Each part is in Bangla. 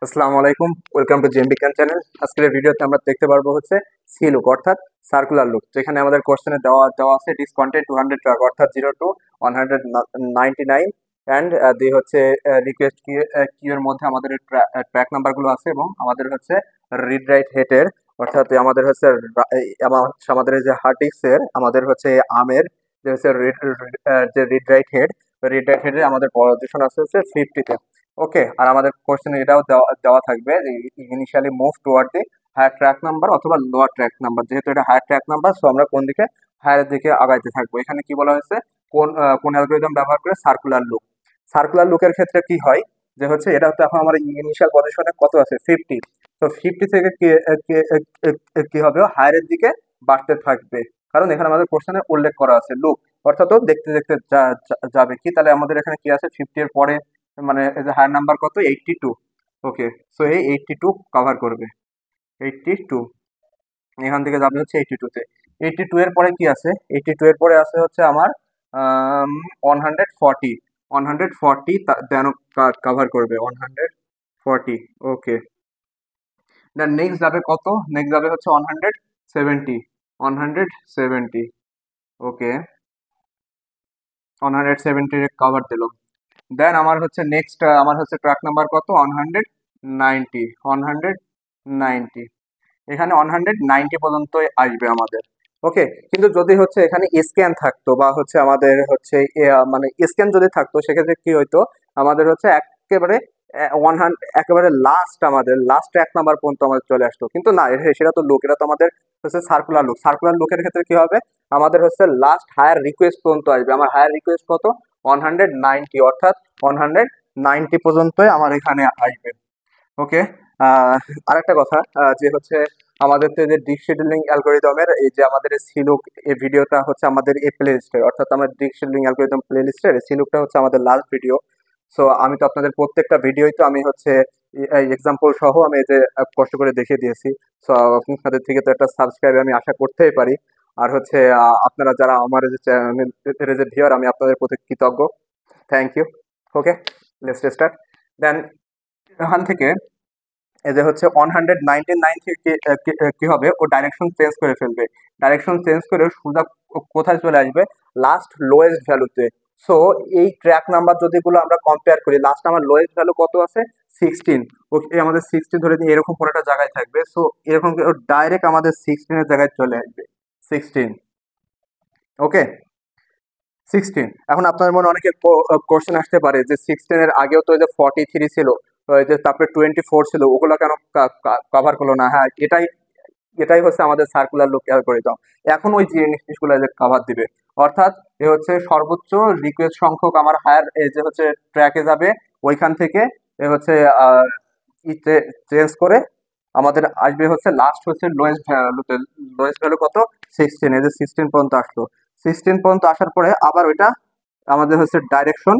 আসসালামু আলাইকুম, ওয়েলকাম টু জেম বিজ্ঞান চ্যানেল। আজকের ভিডিওতে আমরা দেখতে পারবো হচ্ছে সি লুক অর্থাৎ সার্কুলার লুক, যেখানে আমাদের কোশ্চেনে দেওয়া দেওয়া আছে ডিস কন্টেন্ট 200 ট্র্যাক অর্থাৎ 0 to 199 অ্যান্ড দি হচ্ছে রিকোয়েস্ট কিউ এর মধ্যে আমাদের ট্র্যাক নাম্বারগুলো আছে এবং আমাদের হচ্ছে রিড রাইট হেডের অর্থাৎ আমাদের হচ্ছে আমাদের যে হার্ড ডিস্কের আমাদের হচ্ছে আমের যে হচ্ছে যে রিড রাইট হেডে আমাদের পজিশন আছে হচ্ছে 50-তে। ওকে, আর আমাদের কোশ্চেনে এটাও দেওয়া থাকবে যে initially move toward the higher track number অথবা লোয়ার ট্র্যাক নাম্বার। যেহেতু এটা হায়ার ট্র্যাক নাম্বার, সো আমরা কোন দিকে হায়ারের দিকে আগাইতে থাকবো। এখানে কি বলা হয়েছে, কোন অ্যালগরিদম ব্যবহার করে সার্কুলার লুক। সার্কুলার লুকের ক্ষেত্রে কি হয় যে হচ্ছে এটা হচ্ছে এখন আমার ইনিশিয়াল পজিশনে কত আছে 50, তো 50 থেকে কি হবে হায়ারের দিকে বাড়তে থাকবে, কারণ এখানে আমাদের কোশ্চেনে উল্লেখ করা আছে লুক, অর্থাৎ ও দেখতে দেখতে যাবে কি। তাহলে আমাদের এখানে কি আছে 50 এর পরে, মানে হায়ার নাম্বার কত 82। ওকে, সো এই 82 কভার করবে 82, এখান থেকে যাবে হচ্ছে 82-তে। 82 এর পরে কি আছে, 82 এর পরে আছে হচ্ছে আমার 140, 140 দেন কভার করবে 140। ওকে, দেন নেক্সট যাবে কত, নেক্সট যাবে হচ্ছে 170, 170। ওকে, 170 কভার দিল। দেন আমার হচ্ছে নেক্সট আমার হচ্ছে ট্র্যাক নাম্বার কত 190, 190। এখানে 190 পর্যন্ত আসবে আমাদের। ওকে, কিন্তু যদি হচ্ছে এখানে স্ক্যান থাকতো বা হচ্ছে আমাদের হচ্ছে মানে স্ক্যান যদি থাকতো, সেক্ষেত্রে কি হইতো আমাদের হচ্ছে একেবারে 100 একেবারে লাস্ট আমাদের লাস্ট এক নাম্বার পর্যন্ত আমাদের চলে আসতো, কিন্তু না, সেটা তো লুক, এটা তো আমাদের হচ্ছে সার্কুলার লুক। সার্কুলার লুকের ক্ষেত্রে কি হবে আমাদের হচ্ছে লাস্ট হায়ার রিকোয়েস্ট পর্যন্ত আসবে। আমার হায়ার রিকোয়েস্ট কত 190, অর্থাৎ 190 পর্যন্তই আমার এখানে আসবে। ওকে, আরেকটা কথা, যে হচ্ছে আমাদের তো যে ডিক শিডিউলিং অ্যালগোরিদমের এই যে আমাদের সিলুক, এই ভিডিওটা হচ্ছে আমাদের এই প্লে লিস্টে, অর্থাৎ আমার ডিক শিডিউলিং অ্যালগোরিদম প্লে লিস্টের সিলুকটা হচ্ছে আমাদের লাস্ট ভিডিও। সো আমি তো আপনাদের প্রত্যেকটা ভিডিওই তো আমি হচ্ছে এক্সাম্পল সহ আমি এই যে কষ্ট করে দেখিয়ে দিয়েছি। সো আপনাদের থেকে তো একটা সাবস্ক্রাইব আমি আশা করতেই পারি। আর হচ্ছে আপনারা যারা আমার এই যে চ্যানেলের যে ভিউয়ার, আমি আপনাদের প্রতি কৃতজ্ঞ। Thank you. Okay, let's start. Then এখান থেকে এই যে হচ্ছে 199 থেকে কি হবে, ও ডাইরেকশন চেঞ্জ করে ফেলবে। ডাইরেকশন চেঞ্জ করে সোজা কোথায় চলে আসবে, লাস্ট লোয়েস্ট ভ্যালুতে। সো এই ট্র্যাক নাম্বার যদিগুলো আমরা কম্পেয়ার করি, লাস্ট আমার লোয়েস্ট ভ্যালু কত আছে 16। ওকে, আমাদের 16 ধরে নিয়ে এরকম কোনো একটা জায়গায় থাকবে। সো এরকম ডাইরেক্ট আমাদের 16 এর জায়গায় চলে আসবে 16। ওকে, 16। এখন আপনার মনে অনেকে কোশ্চেন আসতে পারে যে 16 এর আগেও তো এই যে 43 ছিল, তো এই যে তারপরে 24 ছিল, ওগুলো কেন কভার করলো না। হ্যাঁ, এটাই এটাই হচ্ছে আমাদের সার্কুলার লুক অ্যালগরিদম। এখন ওই জিনিসগুলো যে কভার দিবে, অর্থাৎ এ হচ্ছে সর্বোচ্চ রিকোয়েস্ট সংখ্যক আমার হায়ার এই যে হচ্ছে ট্র্যাকে যাবে, ওইখান থেকে এ হচ্ছে চেঞ্জ করে আমাদের আসবে হচ্ছে লাস্ট হচ্ছে লোয়েস্ট ভ্যালুতে। লোয়েস্ট ভ্যালু কত 16, এই যে 16 পর্যন্ত আসলো। 16 পর্যন্ত আসার পরে আবার ওইটা আমাদের হচ্ছে ডাইরেকশন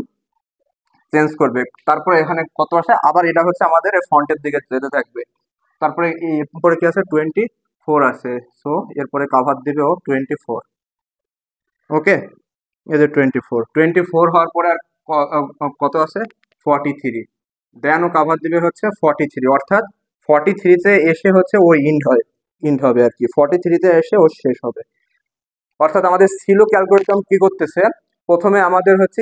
চেঞ্জ করবে। তারপরে এখানে কত আসে, আবার এটা হচ্ছে আমাদের ফ্রন্টের দিকে যেতে থাকবে। তারপরে এরপরে কি আছে 24 আছে। সো এরপরে কাভার দিবে ও 24। ওকে, এই যে 24 হওয়ার পরে আর কত আছে 43। দেন ও কাভার দিবে হচ্ছে 43, অর্থাৎ 43-তে এসে হচ্ছে ও ইন্ড হবে আর কি, 43-তে এসে ও শেষ হবে। অর্থাৎ আমাদের সিলো অ্যালগরিদম কি করতেছে, প্রথমে আমাদের হচ্ছে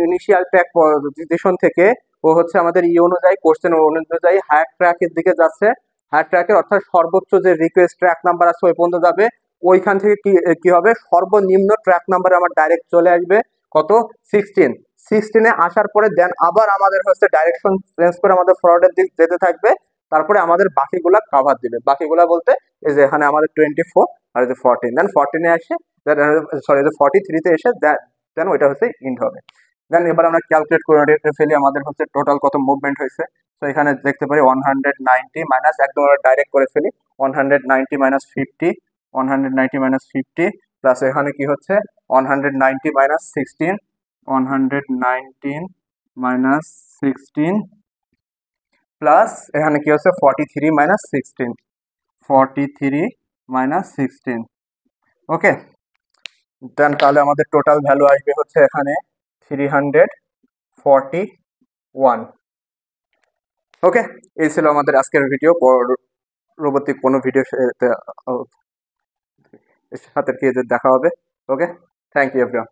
ইনিশিয়াল ট্র্যাক পজিশন থেকে ও হচ্ছে আমাদের অনুযায়ী কোশ্চেন অনুযায়ী হায়ার ট্র্যাকের দিকে যাচ্ছে। হায়ার ট্র্যাকের অর্থাৎ সর্বোচ্চ যে রিকোয়েস্ট ট্র্যাক নাম্বার আছে ওই পর্যন্ত যাবে। ওইখান থেকে কি কি হবে, সর্বনিম্ন ট্র্যাক নাম্বার আমার ডাইরেক্ট চলে আসবে কত 16। 16-এ আসার পরে দেন আবার আমাদের হচ্ছে ডাইরেকশন চেঞ্জ করে আমাদের ফরওয়ার্ডের দিক যেতে থাকবে। তারপরে আমাদের বাকিগুলা কাভার দিবে। বাকিগুলা বলতে এই যে এখানে আমাদের 24 আর এই যে 14, দেন 14-এ আসে, সরি 43-তে এসে দেন ওইটা হচ্ছে ইন্ড হবে। দেন এবার আমরা ক্যালকুলেট করে ফেলি আমাদের হচ্ছে টোটাল কত মুভমেন্ট হয়েছে। তো এখানে দেখতে পারি 190 মাইনাস, একদম ডাইরেক্ট করে ফেলি 190 মাইনাস 50, 190 মাইনাস 50 প্লাস এখানে কি হচ্ছে 190 মাইনাস 16, 119 মাইনাস 16 প্লাস এখানে কি হচ্ছে 43 মাইনাস 16, 43 মাইনাস 16। ওকে, দেন তাহলে আমাদের টোটাল ভ্যালু আসবে হচ্ছে এখানে 341। ওকে, এই ছিল আমাদের আজকের ভিডিও। পরবর্তী কোনো ভিডিও সাথে দেখা হবে। ওকে, থ্যাংক ইউ এভরিওয়ান।